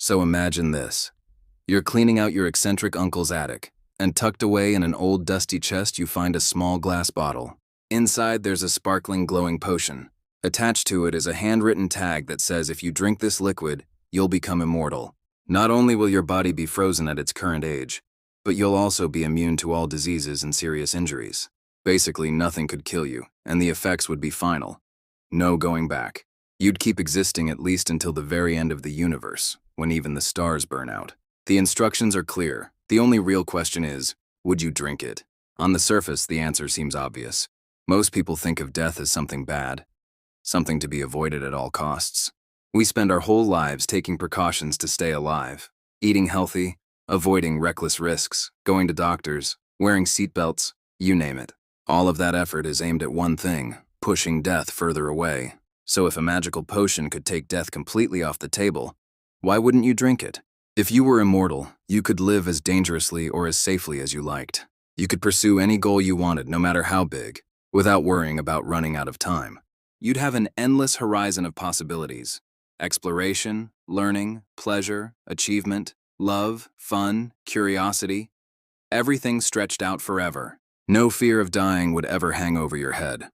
So imagine this. You're cleaning out your eccentric uncle's attic, and tucked away in an old dusty chest you find a small glass bottle. Inside there's a sparkling glowing potion. Attached to it is a handwritten tag that says if you drink this liquid, you'll become immortal. Not only will your body be frozen at its current age, but you'll also be immune to all diseases and serious injuries. Basically, nothing could kill you, and the effects would be final. No going back. You'd keep existing at least until the very end of the universe, when even the stars burn out. The instructions are clear. The only real question is, would you drink it? On the surface, the answer seems obvious. Most people think of death as something bad, something to be avoided at all costs. We spend our whole lives taking precautions to stay alive, eating healthy, avoiding reckless risks, going to doctors, wearing seatbelts, you name it. All of that effort is aimed at one thing, pushing death further away. So if a magical potion could take death completely off the table, why wouldn't you drink it? If you were immortal, you could live as dangerously or as safely as you liked. You could pursue any goal you wanted, no matter how big, without worrying about running out of time. You'd have an endless horizon of possibilities. Exploration, learning, pleasure, achievement, love, fun, curiosity. Everything stretched out forever. No fear of dying would ever hang over your head.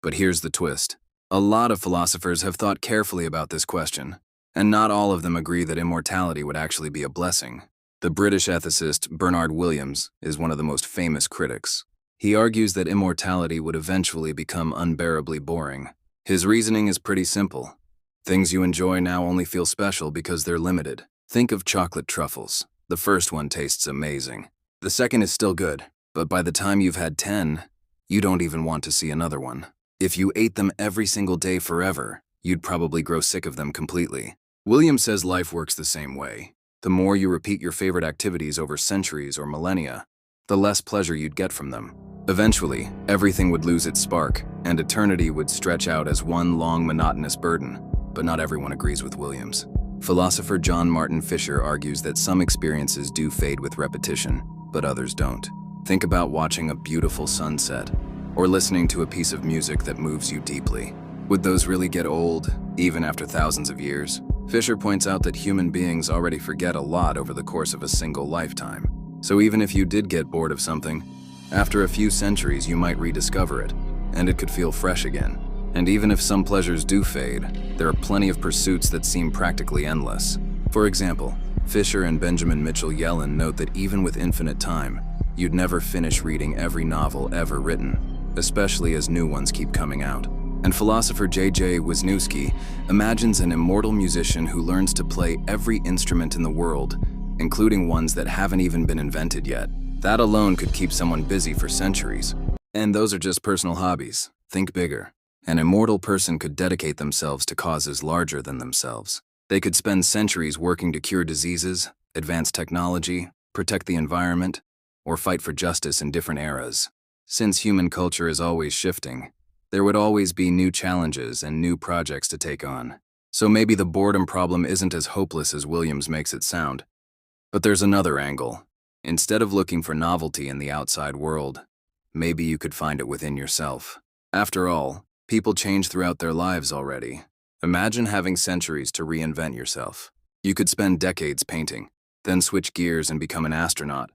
But here's the twist. A lot of philosophers have thought carefully about this question, and not all of them agree that immortality would actually be a blessing. The British ethicist Bernard Williams is one of the most famous critics. He argues that immortality would eventually become unbearably boring. His reasoning is pretty simple. Things you enjoy now only feel special because they're limited. Think of chocolate truffles. The first one tastes amazing. The second is still good, but by the time you've had 10, you don't even want to see another one. If you ate them every single day forever, you'd probably grow sick of them completely. Williams says life works the same way. The more you repeat your favorite activities over centuries or millennia, the less pleasure you'd get from them. Eventually, everything would lose its spark, and eternity would stretch out as one long, monotonous burden. But not everyone agrees with Williams. Philosopher John Martin Fisher argues that some experiences do fade with repetition, but others don't. Think about watching a beautiful sunset, or listening to a piece of music that moves you deeply. Would those really get old, even after thousands of years? Fisher points out that human beings already forget a lot over the course of a single lifetime. So even if you did get bored of something, after a few centuries you might rediscover it, and it could feel fresh again. And even if some pleasures do fade, there are plenty of pursuits that seem practically endless. For example, Fisher and Benjamin Mitchell Yellen note that even with infinite time, you'd never finish reading every novel ever written, especially as new ones keep coming out. And philosopher J.J. Wisniewski imagines an immortal musician who learns to play every instrument in the world, including ones that haven't even been invented yet. That alone could keep someone busy for centuries. And those are just personal hobbies. Think bigger. An immortal person could dedicate themselves to causes larger than themselves. They could spend centuries working to cure diseases, advance technology, protect the environment, or fight for justice in different eras. Since human culture is always shifting, there would always be new challenges and new projects to take on. So maybe the boredom problem isn't as hopeless as Williams makes it sound. But there's another angle. Instead of looking for novelty in the outside world, maybe you could find it within yourself. After all, people change throughout their lives already. Imagine having centuries to reinvent yourself. You could spend decades painting, then switch gears and become an astronaut,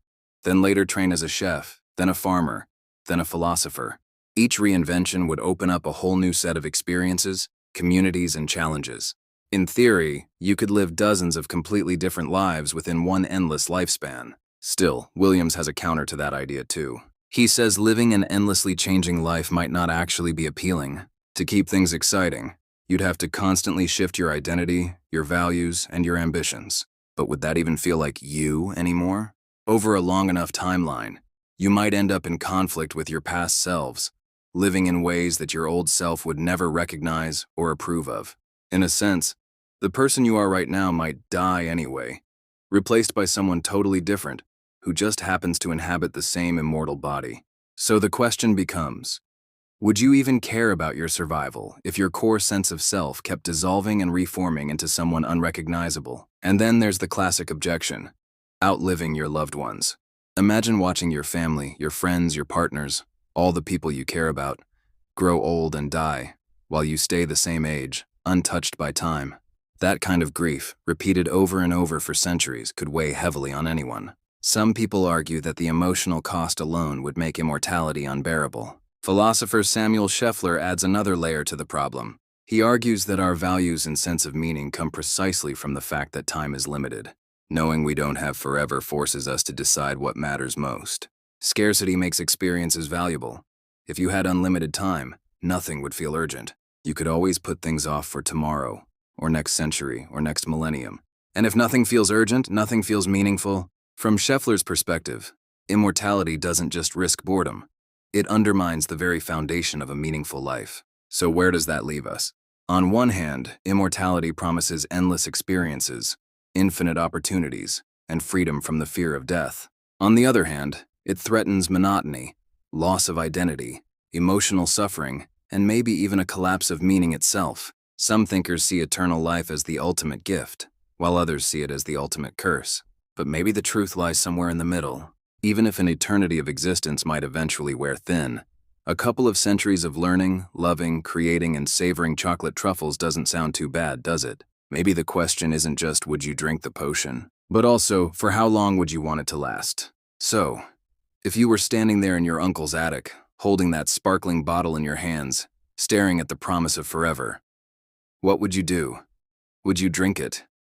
then later train as a chef, then a farmer, then a philosopher. Each reinvention would open up a whole new set of experiences, communities, and challenges. In theory, you could live dozens of completely different lives within one endless lifespan. Still, Williams has a counter to that idea too. He says living an endlessly changing life might not actually be appealing. To keep things exciting, you'd have to constantly shift your identity, your values, and your ambitions. But would that even feel like you anymore? Over a long enough timeline, you might end up in conflict with your past selves, living in ways that your old self would never recognize or approve of. In a sense, the person you are right now might die anyway, replaced by someone totally different, who just happens to inhabit the same immortal body. So the question becomes, would you even care about your survival if your core sense of self kept dissolving and reforming into someone unrecognizable? And then there's the classic objection, outliving your loved ones. Imagine watching your family, your friends, your partners, all the people you care about, grow old and die, while you stay the same age, untouched by time. That kind of grief, repeated over and over for centuries, could weigh heavily on anyone. Some people argue that the emotional cost alone would make immortality unbearable. Philosopher Samuel Scheffler adds another layer to the problem. He argues that our values and sense of meaning come precisely from the fact that time is limited. Knowing we don't have forever forces us to decide what matters most. Scarcity makes experiences valuable. If you had unlimited time, nothing would feel urgent. You could always put things off for tomorrow, or next century, or next millennium. And if nothing feels urgent, nothing feels meaningful. From Scheffler's perspective, immortality doesn't just risk boredom. It undermines the very foundation of a meaningful life. So where does that leave us? On one hand, immortality promises endless experiences, infinite opportunities, and freedom from the fear of death. On the other hand, it threatens monotony, loss of identity, emotional suffering, and maybe even a collapse of meaning itself. Some thinkers see eternal life as the ultimate gift, while others see it as the ultimate curse. But maybe the truth lies somewhere in the middle. Even if an eternity of existence might eventually wear thin, a couple of centuries of learning, loving, creating, and savoring chocolate truffles doesn't sound too bad, does it? Maybe the question isn't just would you drink the potion, but also for how long would you want it to last? So, if you were standing there in your uncle's attic, holding that sparkling bottle in your hands, staring at the promise of forever, what would you do? Would you drink it,